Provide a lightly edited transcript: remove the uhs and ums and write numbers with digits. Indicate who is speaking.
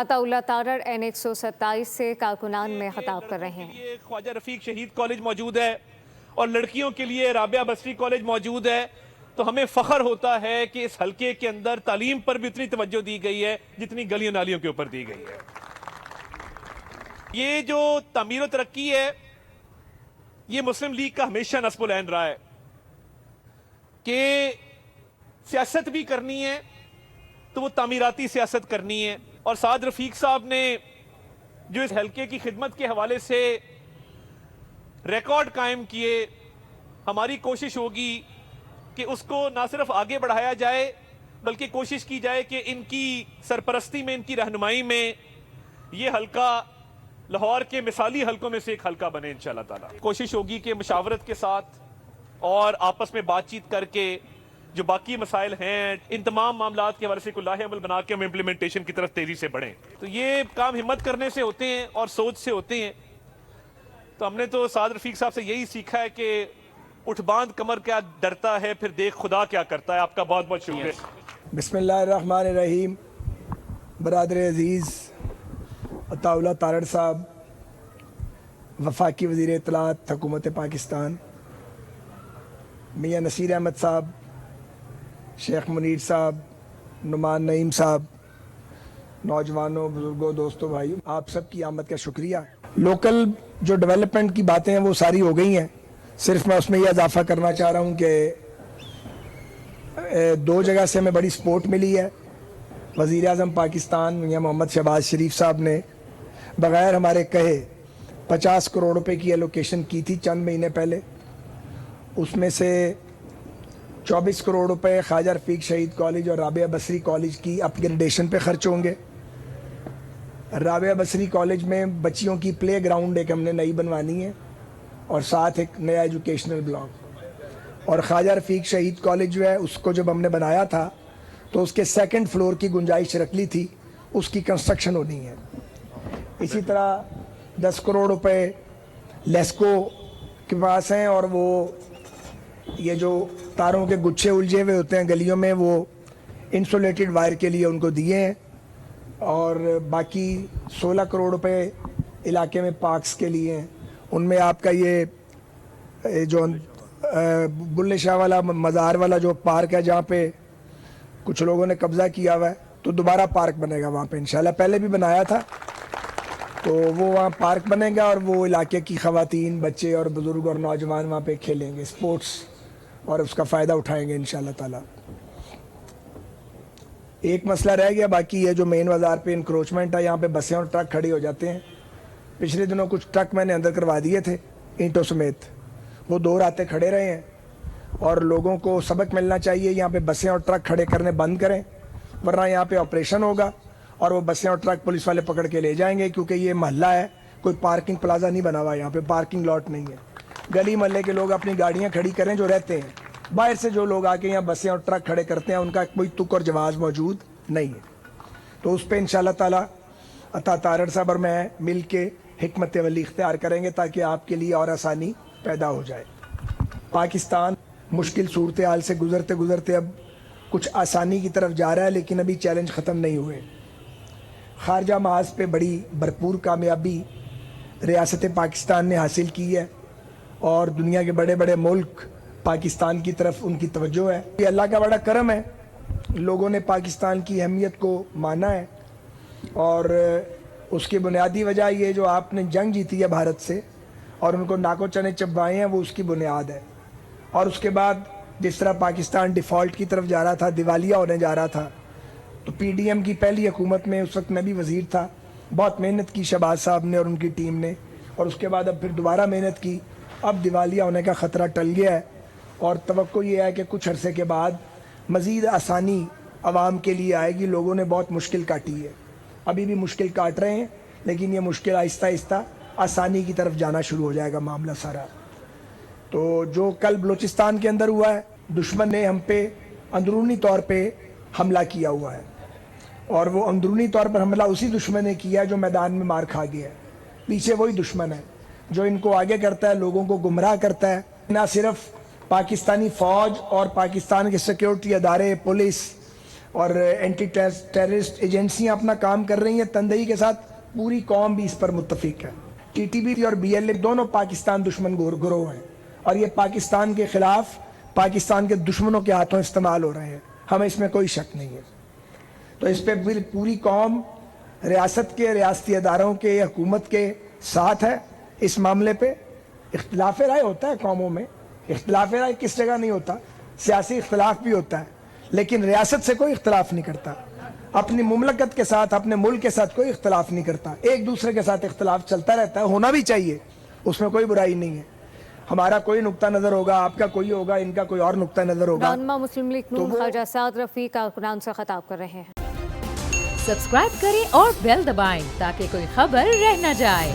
Speaker 1: Attaullah Tarar N127 سے کارکنان میں خطاب کر رہے ہیں۔
Speaker 2: خواجہ رفیق شہید کالج موجود ہے اور لڑکیوں کے لیے رابعہ بصری کالج موجود ہے، تو ہمیں فخر ہوتا ہے کہ اس حلقے کے اندر تعلیم پر بھی اتنی توجہ دی گئی ہے جتنی گلیوں نالیوں کے اوپر دی گئی ہے۔ یہ جو تعمیر و ترقی ہے، یہ مسلم لیگ کا ہمیشہ نصب العین رہا ہے کہ سیاست بھی کرنی ہے تو وہ تعمیراتی سیاست کرنی ہے، اور سعد رفیق صاحب نے جو اس حلقے کی خدمت کے حوالے سے ریکارڈ قائم کیے، ہماری کوشش ہوگی کہ اس کو نہ صرف آگے بڑھایا جائے بلکہ کوشش کی جائے کہ ان کی سرپرستی میں، ان کی رہنمائی میں یہ حلقہ لاہور کے مثالی حلقوں میں سے ایک حلقہ بنے انشاءاللہ تعالی۔ کوشش ہوگی کہ مشاورت کے ساتھ اور آپس میں بات چیت کر کے جو باقی مسائل ہیں، ان تمام معاملات کے حوالے سے کوئی لاہ عمل بنا کے ہم امپلیمنٹیشن کی طرف تیزی سے بڑھیں۔ تو یہ کام ہمت کرنے سے ہوتے ہیں اور سوچ سے ہوتے ہیں۔ تو ہم نے تو سعد رفیق صاحب سے یہی سیکھا ہے کہ اٹھ باندھ کمر کیا ڈرتا ہے، پھر دیکھ خدا کیا کرتا ہے۔ آپ کا بہت بہت شکریہ۔
Speaker 3: بسم اللہ الرحمن الرحیم۔ برادر عزیز عطاءاللہ تارڑ صاحب، وفاقی وزیر اطلاعات حکومت پاکستان، میاں نصیر احمد صاحب، شیخ منیر صاحب، نعمان نعیم صاحب، نوجوانوں، بزرگوں، دوستوں، بھائیوں، آپ سب کی آمد کا شکریہ۔ لوکل جو ڈیولپمنٹ کی باتیں ہیں وہ ساری ہو گئی ہیں، صرف میں اس میں یہ اضافہ کرنا چاہ رہا ہوں کہ دو جگہ سے ہمیں بڑی سپورٹ ملی ہے۔ وزیر اعظم پاکستان میاں محمد شہباز شریف صاحب نے بغیر ہمارے کہے 50 کروڑ روپے کی ایلوکیشن کی تھی چند مہینے پہلے، اس میں سے 24 کروڑ روپے خواجہ رفیق شہید کالج اور رابعہ بصری کالج کی اپ گریڈیشن پہ خرچ ہوں گے۔ رابعہ بصری کالج میں بچیوں کی پلے گراؤنڈ ایک ہم نے نئی بنوانی ہے اور ساتھ ایک نیا ایجوکیشنل بلاک، اور خواجہ رفیق شہید کالج جو ہے اس کو جب ہم نے بنایا تھا تو اس کے سیکنڈ فلور کی گنجائش رکھ لی تھی، اس کی کنسٹرکشن ہونی ہے۔ اسی طرح 10 کروڑ روپے لیسکو کے پاس ہیں، اور وہ یہ جو تاروں کے گچھے الجھے ہوئے ہوتے ہیں گلیوں میں، وہ انسولیٹڈ وائر کے لیے ان کو دیے ہیں، اور باقی 16 کروڑ روپے علاقے میں پارکس کے لیے ہیں۔ ان میں آپ کا یہ جو بلے شاہ والا مزار والا جو پارک ہے جہاں پہ کچھ لوگوں نے قبضہ کیا ہوا ہے، تو دوبارہ پارک بنے گا وہاں پہ انشاءاللہ، پہلے بھی بنایا تھا تو وہ وہاں پارک بنے گا، اور وہ علاقے کی خواتین، بچے اور بزرگ اور نوجوان وہاں پہ کھیلیں گے سپورٹس، اور اس کا فائدہ اٹھائیں گے انشاءاللہ تعالی۔ ایک مسئلہ رہ گیا باقی، یہ جو مین بازار پہ انکروچمنٹ ہے، یہاں پہ بسیں اور ٹرک کھڑے ہو جاتے ہیں۔ پچھلے دنوں کچھ ٹرک میں نے اندر کروا دیے تھے اینٹوں سمیت، وہ 2 راتیں کھڑے رہے ہیں، اور لوگوں کو سبق ملنا چاہیے، یہاں پہ بسیں اور ٹرک کھڑے کرنے بند کریں، ورنہ یہاں پہ آپریشن ہوگا اور وہ بسیں اور ٹرک پولیس والے پکڑ کے لے جائیں گے، کیونکہ یہ محلہ ہے، کوئی پارکنگ پلازا نہیں بنا ہوا، یہاں پہ پارکنگ لاٹ نہیں ہے۔ گلی محلے کے لوگ اپنی گاڑیاں کھڑی کریں جو رہتے ہیں، باہر سے جو لوگ آ کے یہاں بسیں اور ٹرک کھڑے کرتے ہیں ان کا کوئی تک اور جواز موجود نہیں ہے۔ تو اس پہ انشاءاللہ تعالی عطا تارڑ صاحب اور میں مل کے حکمت عملی اختیار کریں گے تاکہ آپ کے لیے اور آسانی پیدا ہو جائے۔ پاکستان مشکل صورتحال سے گزرتے گزرتے اب کچھ آسانی کی طرف جا رہا ہے، لیکن ابھی چیلنج ختم نہیں ہوئے۔ خارجہ محاذ پہ بڑی بھرپور کامیابی ریاست پاکستان نے حاصل کی ہے، اور دنیا کے بڑے بڑے ملک پاکستان کی طرف ان کی توجہ ہے۔ یہ اللہ کا بڑا کرم ہے، لوگوں نے پاکستان کی اہمیت کو مانا ہے، اور اس کی بنیادی وجہ یہ جو آپ نے جنگ جیتی ہے بھارت سے اور ان کو ناکو چنے چبوائے ہیں، وہ اس کی بنیاد ہے۔ اور اس کے بعد جس طرح پاکستان ڈیفالٹ کی طرف جا رہا تھا، دیوالیہ ہونے جا رہا تھا، تو پی ڈی ایم کی پہلی حکومت میں اس وقت میں بھی وزیر تھا، بہت محنت کی شہباز صاحب نے اور ان کی ٹیم نے، اور اس کے بعد اب پھر دوبارہ محنت کی، اب دیوالیہ ہونے کا خطرہ ٹل گیا ہے، اور توقع یہ ہے کہ کچھ عرصے کے بعد مزید آسانی عوام کے لیے آئے گی۔ لوگوں نے بہت مشکل کاٹی ہے، ابھی بھی مشکل کاٹ رہے ہیں، لیکن یہ مشکل آہستہ آہستہ آسانی کی طرف جانا شروع ہو جائے گا معاملہ سارا۔ تو جو کل بلوچستان کے اندر ہوا ہے، دشمن نے ہم پہ اندرونی طور پہ حملہ کیا ہوا ہے، اور وہ اندرونی طور پر حملہ اسی دشمن نے کیا جو میدان میں مار کھا گیا ہے۔ پیچھے وہی دشمن ہے جو ان کو آگے کرتا ہے، لوگوں کو گمراہ کرتا ہے۔ نہ صرف پاکستانی فوج اور پاکستان کے سیکیورٹی ادارے، پولیس اور اینٹی ٹیررسٹ ایجنسیاں اپنا کام کر رہی ہیں تندہی کے ساتھ. پوری قوم بھی اس پر متفق ہے. ٹی ٹی بی اور بی ایل اے دونوں پاکستان دشمن گروہ ہیں اور یہ پاکستان کے خلاف پاکستان کے دشمنوں کے ہاتھوں استعمال ہو رہے ہیں. ہمیں اس میں کوئی شک نہیں ہے. تو اس پہ پوری قوم ریاست کے ریاستی اداروں کے حکومت کے ساتھ ہے. اس معاملے پہ اختلاف رائے ہوتا ہے قوموں میں, اختلاف رائے کس جگہ نہیں ہوتا, سیاسی اختلاف بھی ہوتا ہے, لیکن ریاست سے کوئی اختلاف نہیں کرتا, اپنی مملکت کے ساتھ اپنے ملک کے ساتھ کوئی اختلاف نہیں کرتا. ایک دوسرے کے ساتھ اختلاف چلتا رہتا ہے, ہونا بھی چاہیے, اس میں کوئی برائی نہیں ہے. ہمارا کوئی نقطہ نظر ہوگا, آپ کا کوئی ہوگا, ان کا کوئی اور نقطہ نظر ہوگا.
Speaker 1: رہنما مسلم لیگ نون خواجہ سعد رفیق کارکنان سے خطاب کر رہے ہیں.
Speaker 4: سبسکرائب کریں اور بیل دبائیں تاکہ کوئی خبر رہ نہ جائے.